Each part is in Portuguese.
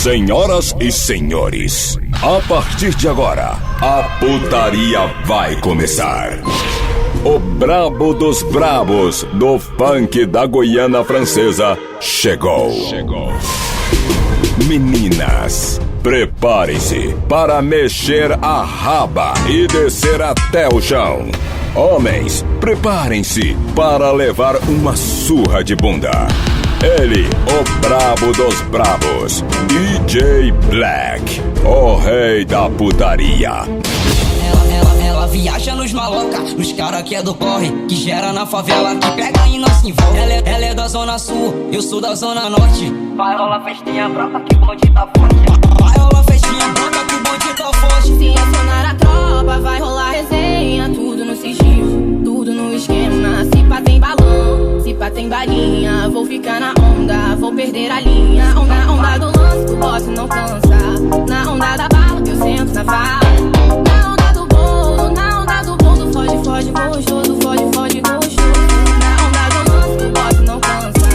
Senhoras e senhores, a partir de agora, a putaria vai começar. O brabo dos brabos do funk da Guiana Francesa chegou. Meninas, preparem-se para mexer a raba e descer até o chão. Homens, preparem-se para levar uma surra de bunda. Ele, o brabo dos brabos, DJ Black, o rei da putaria. Ela viaja nos maloca, nos cara que é do corre, que gera na favela, que pega e não se envolve. Ela é da zona sul, eu sou da zona norte. Vai rolar festinha branca que o bonde tá forte. Vai rolar festinha branca que o bonde tá forte. Se acionar a tropa, vai rolar resenha. Tudo no sigilo, tudo no esquema. Se pá tem balão, se pá tem balinha. Vou ficar na onda, vou perder a linha. Onda do lance, o boss não cansa. Na onda da bala, eu sento na vala. Na onda do bolo, na onda do bolo. Foge, foge, gostoso, foge, foge, gostoso. Na onda do lance, o boss não cansa.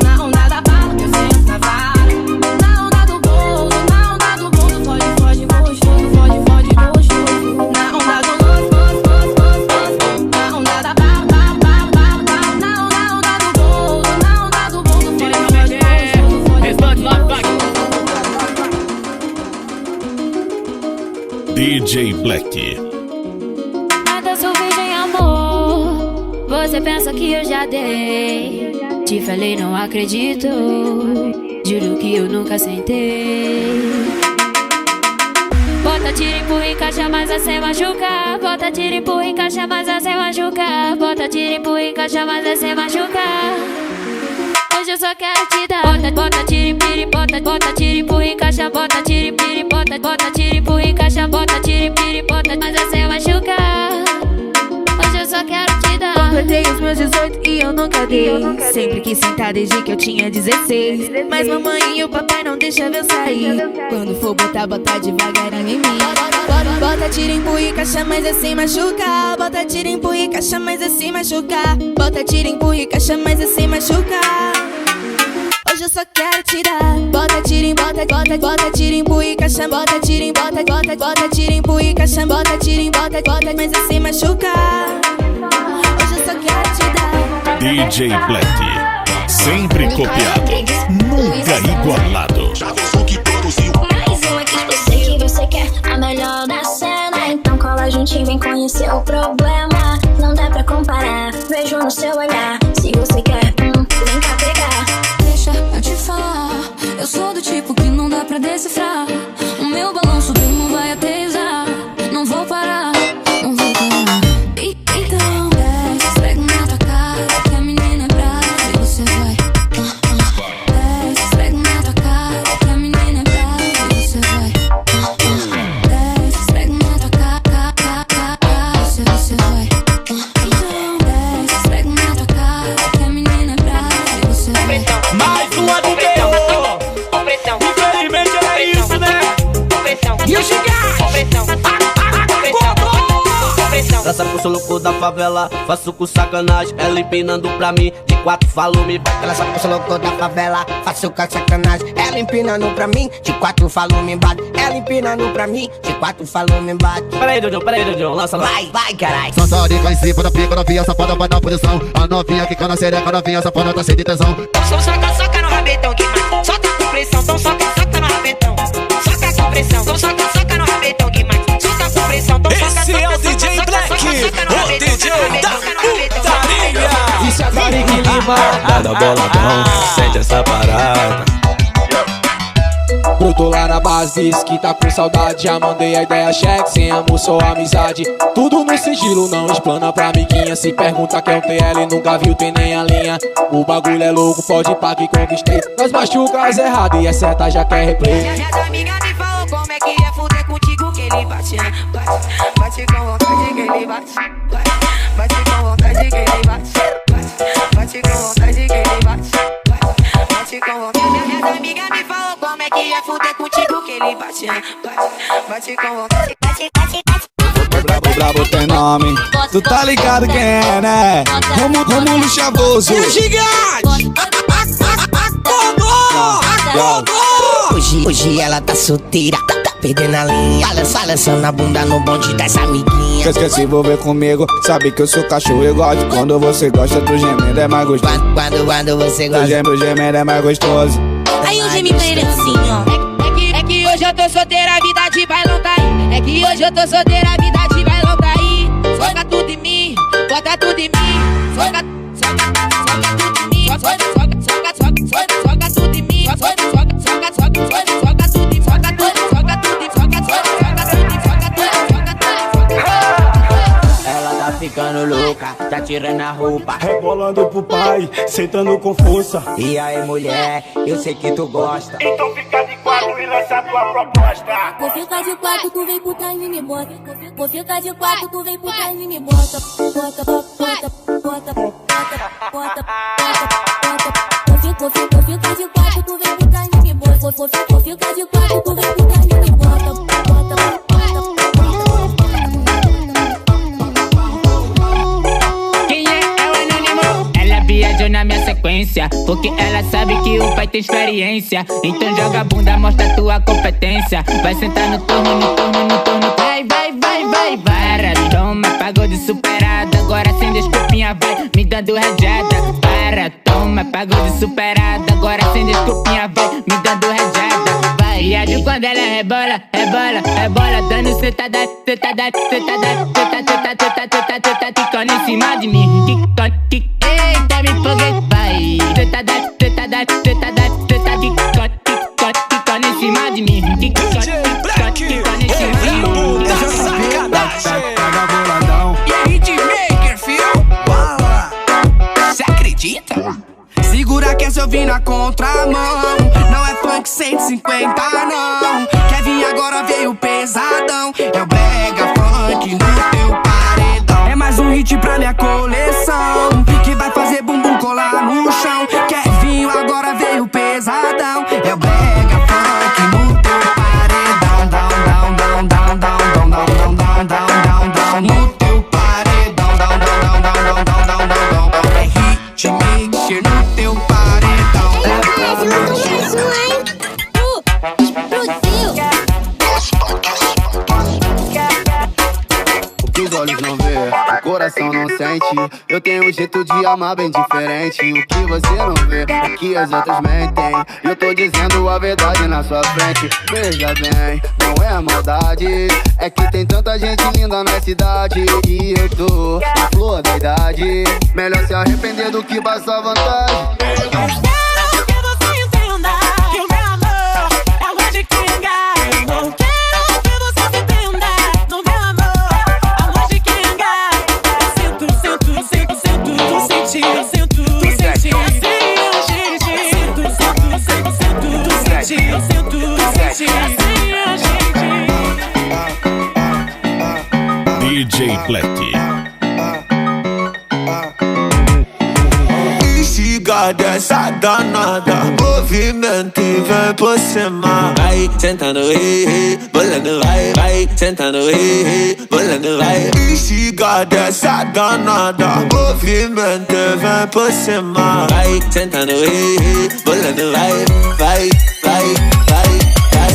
Na onda da bala, eu sento na vala. Na onda do bolo, na onda do bolo. Foge, foge, gostoso, foge, foge, gostoso. Na onda do lance, na onda da bala, bala, bala, bala. Na onda do bolo, na onda do bolo. Foge, foge, gostoso, foge, foge, gostoso. DJ Black. Ainda sou virgem, amor. Você pensa que eu já dei? Te falei, não acredito. Juro que eu nunca sentei. Bota, tira, empurra, encaixa, mas assim machuca. Bota, tira, empurra, encaixa, mas assim machuca. Bota, tira, empurra, encaixa, mas assim machuca. Hoje eu só quero te dar. Bota, tira, empurra, bota, tira, empurra, encaixa. Bota, tira, empurra, bota, tira, empurra, encaixa. Bota, tira, empurra, bota, mas assim machuca. Hoje eu só quero te dar. Completei os meus 18 e eu nunca dei. Sempre quis sentar desde que eu tinha 16. Mas mamãe e o papai não deixam eu sair. Quando for botar, bota devagarinho em mim. Bota, tira, empurra e caixa, mas assim machuca. Bota, tira, empurra e caixa, mas assim machuca. Bota, tira, empurra e caixa, mas assim machuca. Hoje eu só quero te dar. Bota, tira, bota, tira, empurra e caixa. Bota, tira, bota, tira, empurra e caixa. Bota, tira, bota, mas assim machuca. Hoje eu só quero te dar. DJ Black, sempre copiado, nunca igualado. Mais uma que eu sei que você quer a melhor da cena. Então cola junto e vem conhecer o problema. Não dá pra comparar, vejo no seu olhar. Se você quer, vem cá pegar. Deixa eu te falar, eu sou do tipo que não dá pra decifrar. O meu balanço não vai aterrissar. Não vou parar, não vou parar. Então desce, esfrega na tua cara, que a menina é brava e você vai. Desce, esfrega na tua cara, que a menina é brava e você vai. Desce, esfrega na tua cara, você vai. Então desce, esfrega na tua cara, que a menina é brava e você vai. Mais uma do terror. Infelizmente era isso, né? E o gigante? Essa que eu sou louco da favela, faço com sacanagem. Ela empinando pra mim, de 4 falou me bate. Ela sabe que eu sou louco da favela, faço com sacanagem. Ela empinando pra mim, de 4 falou me bate. Ela empinando pra mim, de 4 falou me bate. Peraí, Jojo, lança lá. Vai, carai. Só sarica em cima da pica, novinha safada vai dar posição. A novinha que cana sereca, novinha safada tá cheia de tesão. Então soca no rabetão que mais. Soca com pressão, então soca no rabetão. Soca com pressão, então soca no rabetão que mais. Soca com pressão, então Esse é o DJ Black, o DJ da putaria. Isso é Tariq Lima. Nada boladão, sente essa parada. Brotou lá na base, disse que tá com saudade. Já mandei a ideia, cheque, sem amor, só amizade. Tudo no sigilo, não explana pra amiguinha. Se pergunta quem é o TL, nunca viu, tem nem a linha. O bagulho é louco, pode pá que conquistei. Nós machuca as erradas e é certa, já quer replay. Minha amiga me falou como é que é fuder contigo, que ele bate, bate com vontade que ele bate. Bate com vontade que ele bate. Bate com vontade que ele bate. Bate com vontade. Minha amiga me falou como é que é fuder contigo, que ele bate, bate com vontade. O brabo tem nome, tu tá ligado quem é, né? Romulo Chavoso. E o gigante! Hoje ela tá solteira, tá perdendo a linha. Balançando a bunda no bonde dessa amiguinha. Quer se envolver comigo, sabe que eu sou cachorro e gosto. Quando você gosta, tu gemendo é mais gostoso. Quando você gosta, tu gemendo é mais gostoso. Aí eu gemi pra ele assim, ó. É que hoje eu tô solteira, a vida de bailão tá aí. É que hoje eu tô solteira, a vida de bailão tá aí. Soca tudo em mim, bota tudo em mim. Soca tudo em mim. Soca tudo em mim. Soca Ela tá ficando louca, tá tirando a roupa, rebolando pro pai, sentando com força. E aí mulher, eu sei que tu gosta. Então fica de quatro e lança tua proposta. Vou ficar de quatro, tu vem por trás e me bota. Vou ficar de quatro, tu vem por trás e me bota. Bota, bota, bota, bota, bota, bota, bota. Vou ficar de quatro, tu vem por trás e me bota. Vou ficar de quatro, tu vem por trás e me bota. Bota, bota. Viajou na minha sequência, porque ela sabe que o pai tem experiência. Então joga a bunda, mostra tua competência. Vai sentar no turno, no turno, no turno. Vai, vai, vai, vai, vai. Toma, pagou de superada. Agora sem desculpinha vai me dando rajada. Para, toma, pagou de superada. Agora sem desculpinha vai me dando rajada. Vai, viajo quando ela rebola, rebola, rebola. Dando sentada, sentada, sentada, sentada, ticando em cima de mim. Eita, me empolguei, vai. Tetada, tetada, tetada, tetada, ticando em cima de mim. Ticando em cima de mim. E aí, hitmaker, fio? Cê acredita? Segura que essa eu vim na contramão. Não é funk 150, não. Quer vir agora, veio pesadão. É o brega funk no teu paredão. É mais um hit pra minha coleção, que vai fazer bumbum colar no chão. Quer vinho, agora veio pesadão. É o brega funk no teu paredão. Down, down, down, down, down, down, down, down, down, down, no teu paredão. Down, down, down, down, down, down, down, down. É hitmaker no teu paredão. O que os olhos não vê, o coração não sente. Eu tenho um jeito de amar bem diferente. O que você não vê, é que as outras mentem. Eu tô dizendo a verdade na sua frente. Veja bem, não é maldade, é que tem tanta gente linda na cidade. E eu tô na flor da idade. Melhor se arrepender do que passar vantagem. DJ Black. Instiga dessa danada, movimento e vem por cima. Vai sentando, bolando, vai sentando, bolando, vai. Instiga dessa danada, movimento e vem por cima. Vai sentando, bolando, vai.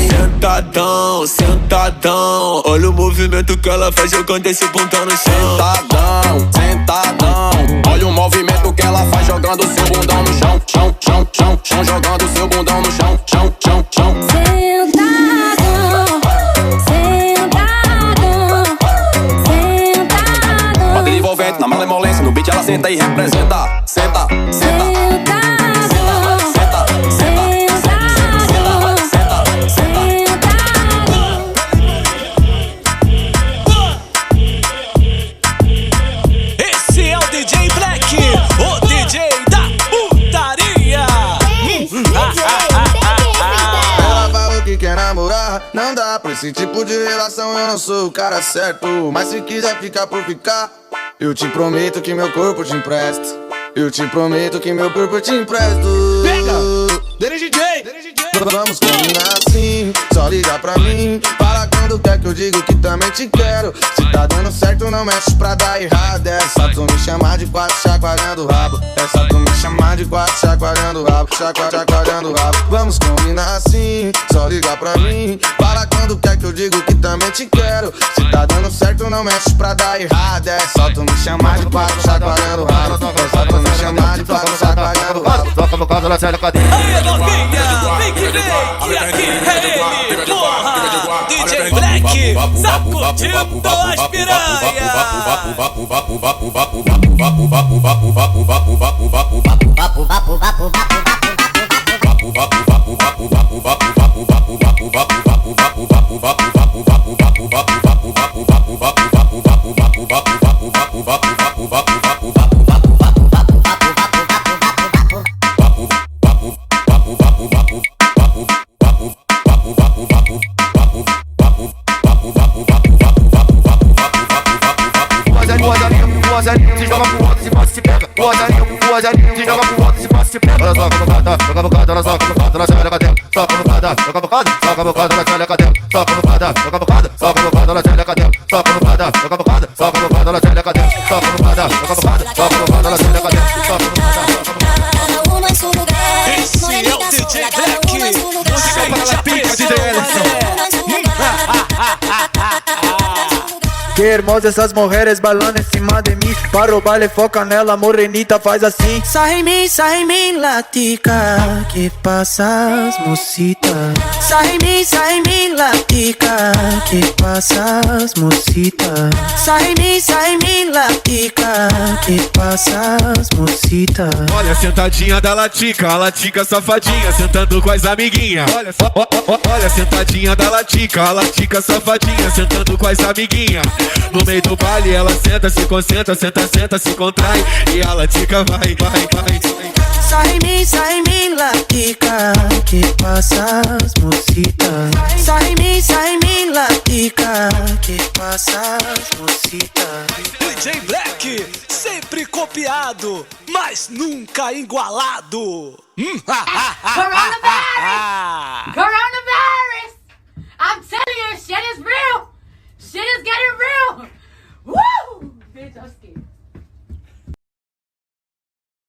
Sentadão, sentadão, olha o movimento que ela faz jogando esse bundão no chão. Sentadão, sentadão, olha o movimento que ela faz jogando seu bundão no chão. Chão, chão, chão, chão, jogando seu bundão no chão. Chão, chão, chão. Sentadão, sentadão, sentadão. Bota envolvente na malemolência, no beat ela senta e representa. Senta, senta. Não dá pra esse tipo de relação, eu não sou o cara certo. Mas se quiser ficar por ficar, eu te prometo que meu corpo te empresto. Eu te prometo que meu corpo te empresto. Pega! DJ! Vamos combinar assim, só liga pra mim. Fala quando quer que eu digo que também te quero. Se tá dando certo, não mexe pra dar errado. É só tu me chamar de quatro chacoalhando o rabo. É só tu me chamar de quatro chacoalhando o rabo. Chacoalhando o rabo. Vamos combinar assim, só liga pra mim. Para quando quer que eu digo que também te quero. Se tá dando certo, não mexe pra dar errado. É só tu me chamar de quatro, chacoalhando o rabo. É só tu me chamar de quatro, chacoalhando o rabo. Toca no quadro, ela sai da cadeia. Aí, novinha, vem que vem, que aqui é ele, porra! DJ Black, sacudindo as piranhas! Se joga pro outro, se passa, se pega. O azarinho, se joga pro outro, se passa, se pega. Ela soca no cada, joga no cada, ela soca no cada, ela sai da cadeia. Soca no cada, joga no cada, soca no cada, ela sai da cadeia. Soca no cada, joga no cada, soca no cada, ela sai da cadeia. Soca no cada, joga no cada, soca no cada, ela sai da cadeia. Soca no cada, joga no cada, soca no cada, ela sai da cadeia. Soca no cada, joga no cada. Esse é o DJ Black, música para la pica, DJ Ellison. Que hermosa essas mulheres bailando em cima de mim. Para o baile foca nela, morenita faz assim. Sai em mim, latica. Que passas, mocita. Sai em mim, latica. Que passas, mocita. Sai em mim, latica. Que passas, mocita. Olha, sentadinha da latica, a latica safadinha, sentando com as amiguinhas. Olha, sentadinha da latica, a latica safadinha, sentando com as amiguinhas. No meio do baile ela senta, se concentra, senta, se contrai. E a latica vai. Sai em mim, latica. Que passas, mocita. Sai em mim, latica. Que passas, mocita. DJ Black, sempre copiado, mas nunca igualado. Coronavirus! I'm telling you, shit is real!